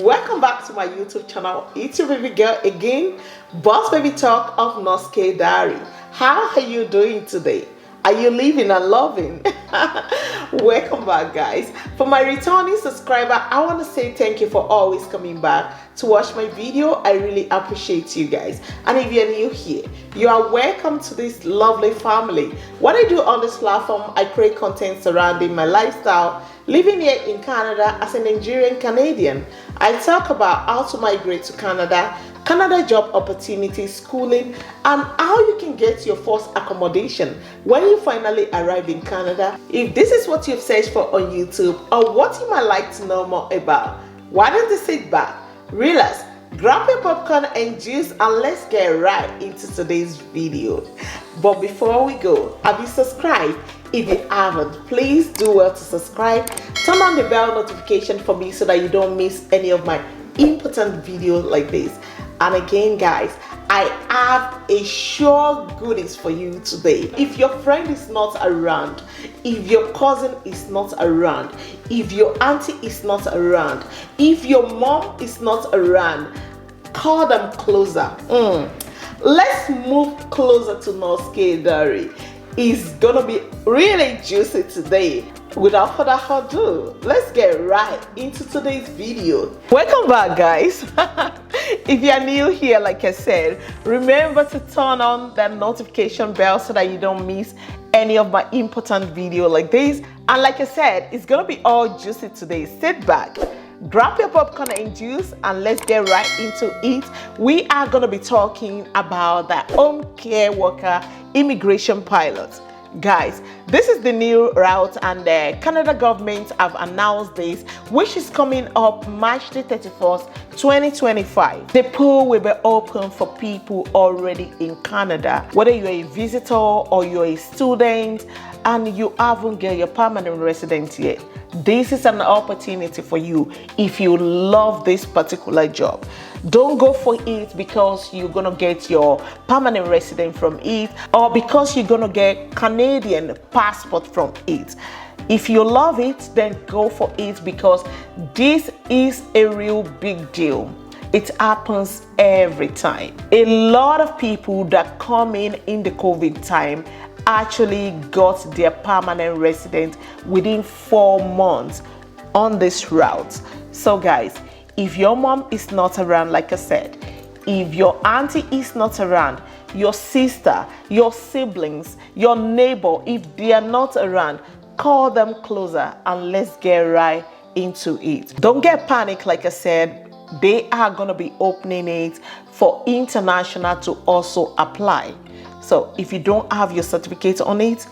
Welcome back to my YouTube channel. It's your baby girl again, Boss Baby Talk of Nurse K Diary. How are you doing today? Are you living and loving? Welcome back, guys. For my returning subscriber, I want to say thank you for always coming back to watch my video. I really appreciate you guys. And if you're new here, you are welcome to this lovely family. What I do on this platform, I create content surrounding my lifestyle, living here in Canada as a Nigerian Canadian. I talk about how to migrate to Canada job opportunities, schooling, and how you can get your first accommodation when you finally arrive in Canada. If this is what you've searched for on YouTube or what you might like to know more about, why don't you sit back, relax, grab your popcorn and juice, and let's get right into today's video. But before we go, have you subscribed? If you haven't, please do well to subscribe. Turn on the bell notification for me so that you don't miss any of my important videos like this. And again, guys, I have a sure goodies for you today. If your friend is not around, if your cousin is not around, if your auntie is not around, if your mom is not around, call them closer. Let's move closer to Nurse K Diary. It's gonna be really juicy today. Without further ado, let's get right into today's video. Welcome back, guys. If you are new here, like I said, remember to turn on that notification bell so that you don't miss any of my important video like this. And like I said, it's gonna be all juicy today. Sit back, grab your popcorn and juice, and let's get right into it. We are gonna be talking about the home care worker immigration pilot. Guys, this is the new route, and the Canada government have announced this, which is coming up March the 31st, 2025. The pool will be open for people already in Canada, whether you're a visitor or you're a student and you haven't got your permanent residence yet. This is an opportunity for you if you love this particular job. Don't go for it because you're gonna get your permanent resident from it or because you're gonna get Canadian passport from it. If you love it, then go for it because this is a real big deal. It happens every time. A lot of people that come in the COVID time actually got their permanent resident within 4 months on this route. So guys, if your mom is not around, like I said, if your auntie is not around, your sister, your siblings, your neighbor, if they are not around, call them closer and let's get right into it. Don't get panicked. Like I said, they are going to be opening it for international to also apply. So if you don't have your certificate on it,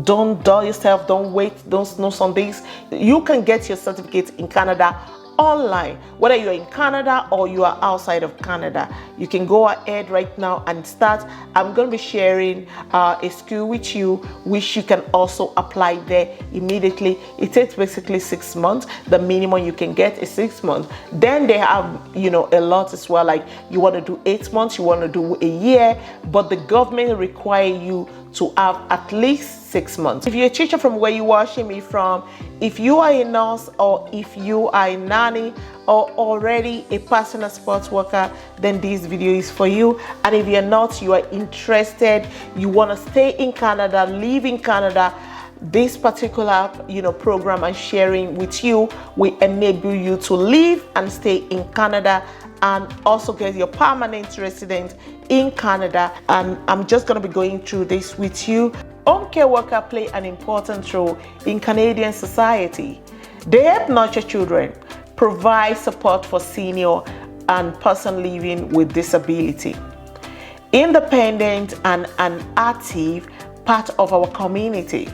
don't dull yourself, don't wait, don't know some days. You can get your certificate in Canada online, whether you're in Canada or you are outside of Canada. You can go ahead right now and start. I'm going to be sharing a school with you, which you can also apply there immediately. It takes basically 6 months. The minimum you can get is 6 months. Then they have, a lot as well. Like you want to do 8 months, you want to do a year, but the government require you to have at least 6 months. If you're a teacher from where you're watching me from, if you are a nurse or if you are a nanny or already a personal support worker, then this video is for you. And if you're not, you are interested, you want to stay in Canada, live in Canada, this particular program I'm sharing with you will enable you to live and stay in Canada and also get your permanent residence in Canada. And I'm just going to be going through this with you. Home care workers play an important role in Canadian society. They help nurture children, provide support for senior and person living with disability, independent and an active part of our community.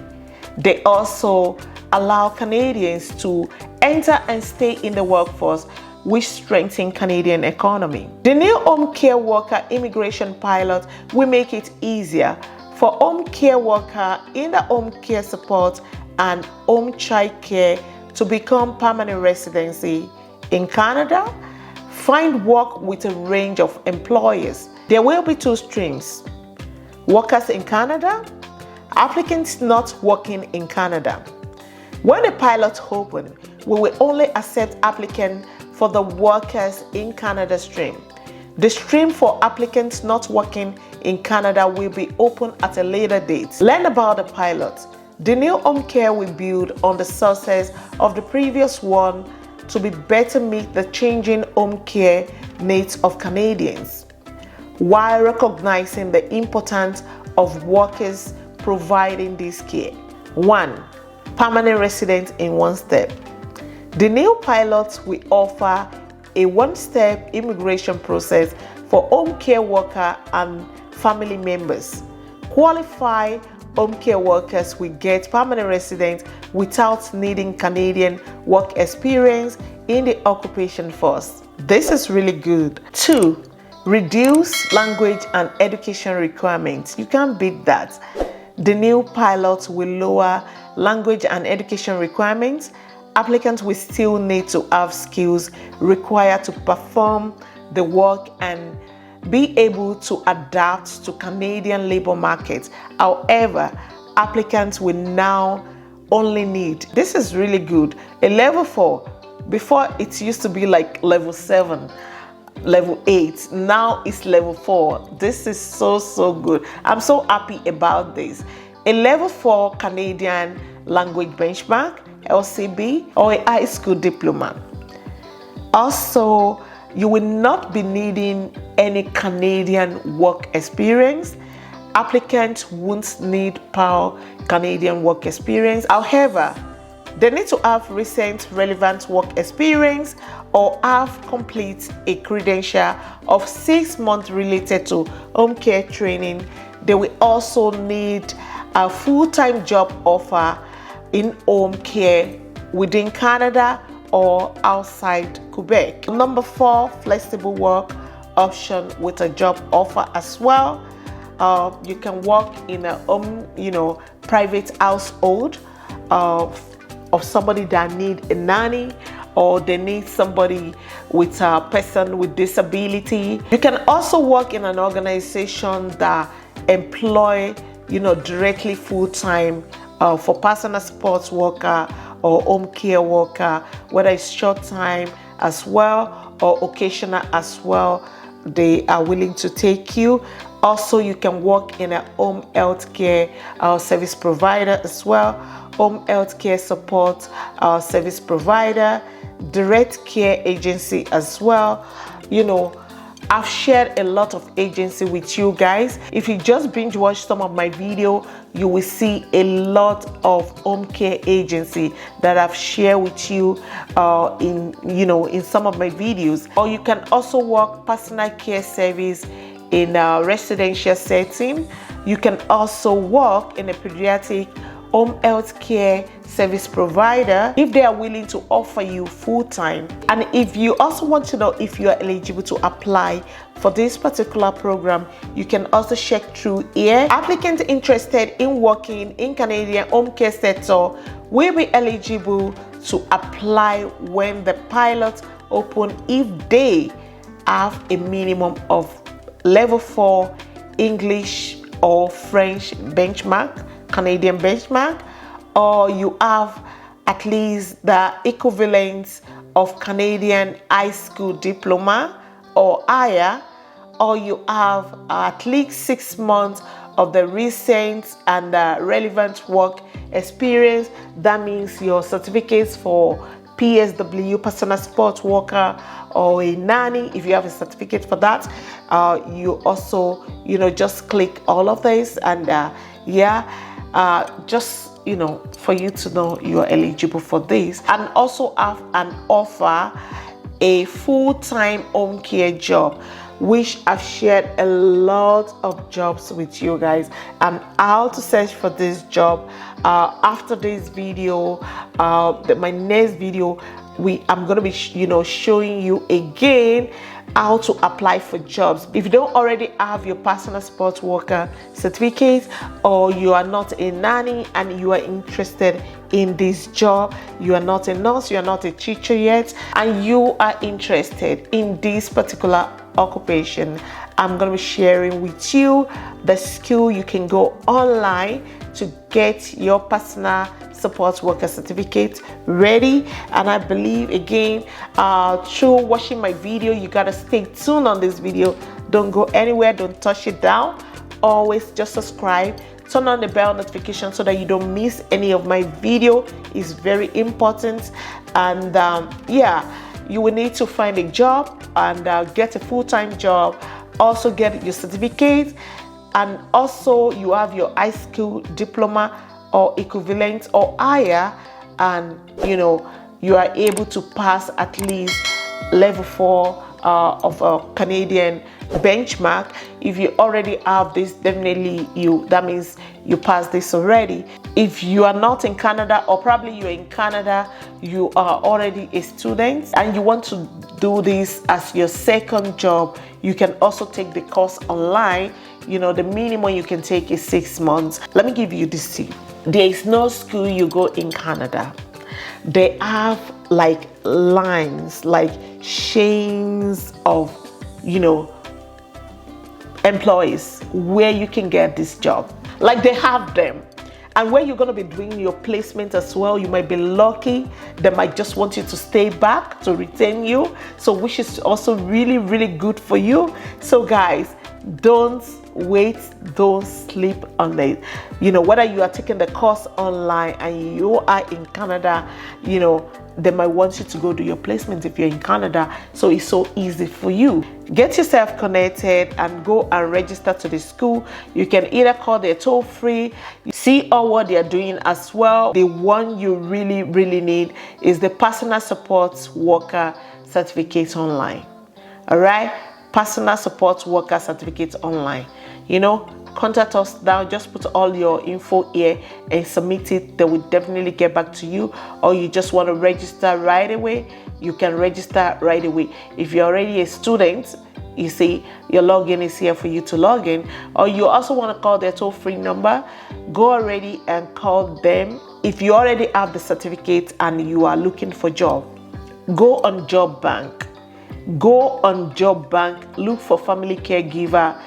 They also allow Canadians to enter and stay in the workforce, which strengthens Canadian economy. The new home care worker immigration pilot will make it easier for home care worker in the home care support and home child care to become permanent residency in Canada, find work with a range of employers. There will be 2 streams: workers in Canada, applicants not working in Canada. When the pilot opens, we will only accept applicants for the Workers in Canada stream. The stream for applicants not working in Canada will be open at a later date. Learn about the pilot. The new home care will build on the success of the previous one to be better meet the changing home care needs of Canadians, while recognizing the importance of workers providing this care. 1. Permanent residence in one step. The new pilot will offer a one-step immigration process for home care worker and family members. Qualified home care workers will get permanent residence without needing Canadian work experience in the occupation force. This is really good. 2. Reduce language and education requirements. You can't beat that. The new pilot will lower language and education requirements. Applicants will still need to have skills required to perform the work and be able to adapt to Canadian labor market. However, applicants will now only need, this is really good, a level 4. Before it used to be like level 7, level 8. Now it's level 4. This is so good. I'm so happy about this. A level 4 Canadian language benchmark, LCB, or a high school diploma. Also, you will not be needing any Canadian work experience. Applicants won't need prior Canadian work experience. However, they need to have recent relevant work experience or have complete a credential of 6 months related to home care training. They will also need a full-time job offer in home care within Canada or outside Quebec. Number 4, flexible work option with a job offer as well. You can work in a private household of somebody that need a nanny, or they need somebody with a person with disability. You can also work in an organization that employ directly full-time for personal support worker or home care worker, whether it's short time as well or occasional as well. They are willing to take you. Also, you can work in a home health care service provider as well, home health care support service provider, direct care agency as well. I've shared a lot of agency with you guys. If you just binge watch some of my video, you will see a lot of home care agency that I've shared with you in some of my videos. Or you can also work personal care service in a residential setting. You can also work in a pediatric home health care service provider if they are willing to offer you full-time. And if you also want to know if you are eligible to apply for this particular program, you can also check through here. Applicants interested in working in Canadian home care sector will be eligible to apply when the pilot open if they have a minimum of level 4 English or French benchmark, Canadian benchmark, or you have at least the equivalent of Canadian high school diploma or higher, or you have at least 6 months of the recent and relevant work experience. That means your certificates for PSW, personal support worker, or a nanny. If you have a certificate for that, you also just click all of this, and just for you to know you are eligible for this. And also have an offer a full-time home care job, which I've shared a lot of jobs with you guys and how to search for this job. After this video, my next video, I'm going to be showing you again how to apply for jobs. If you don't already have your personal support worker certificate, or you are not a nanny and you are interested in this job, you are not a nurse, you are not a teacher yet, and you are interested in this particular occupation, I'm going to be sharing with you the skill you can go online to get your personal support worker certificate ready. And I believe again, through watching my video, you gotta stay tuned on this video. Don't go anywhere, don't touch it down. Always just subscribe, turn on the bell notification so that you don't miss any of my video. It's very important. And yeah, you will need to find a job and get a full-time job, also get your certificate, and also you have your high school diploma or equivalent or higher, and you know you are able to pass at least level 4 of a Canadian benchmark. If you already have this, definitely that means you passed this already. If you are not in Canada, or probably you're in Canada, you are already a student and you want to do this as your second job, you can also take the course online. You know, the minimum you can take is 6 months. Let me give you this tip. There is no school you go in Canada, they have like lines, like chains of, you know, employees where you can get this job. Like they have them. And where you're going to be doing your placement as well, you might be lucky. They might just want you to stay back to retain you. So which is also really, really good for you. So guys, don't wait, don't sleep on it. You know, whether you are taking the course online and you are in Canada, you know, they might want you to go do your placement if you're in Canada. So it's so easy for you. Get yourself connected and go and register to the school. You can either call their toll free, see all what they're doing as well. The one you really, really need is the personal support worker certificate online. All right, personal support worker certificate online. You know, contact us now, just put all your info here and submit it. They will definitely get back to you. Or you just want to register right away, you can register right away. If you're already a student, you see your login is here for you to log in. Or you also want to call their toll-free number, go already and call them. If you already have the certificate and you are looking for job, go on Job Bank. Go on Job Bank, look for family caregiver,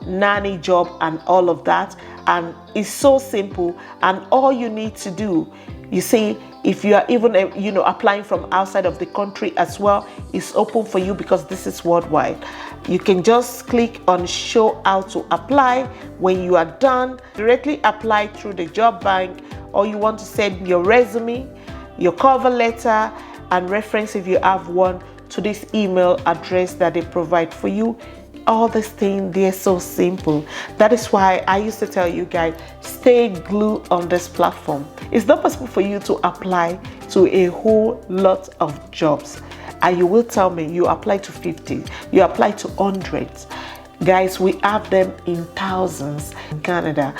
nanny job and all of that. And it's so simple. And all you need to do, you see, if you are even, you know, applying from outside of the country as well, it's open for you because this is worldwide. You can just click on show how to apply. When you are done, directly apply through the Job Bank, or you want to send your resume, your cover letter, and reference if you have one, to this email address that they provide for you. All this thing, they're so simple. That is why I used to tell you guys, stay glued on this platform. It's not possible for you to apply to a whole lot of jobs and you will tell me you apply to 50, you apply to hundreds. Guys, we have them in thousands in Canada,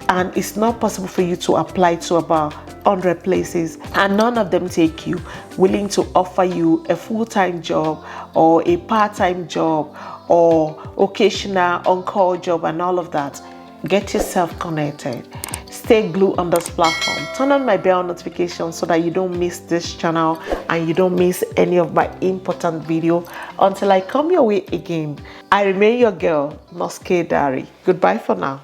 and it's not possible for you to apply to about 100 places and none of them take you, willing to offer you a full-time job or a part-time job or occasional on-call job and all of that. Get yourself connected. Stay glued on this platform. Turn on my bell notification so that you don't miss this channel and you don't miss any of my important video. Until I come your way again, I remain your girl, Noske Dari. Goodbye for now.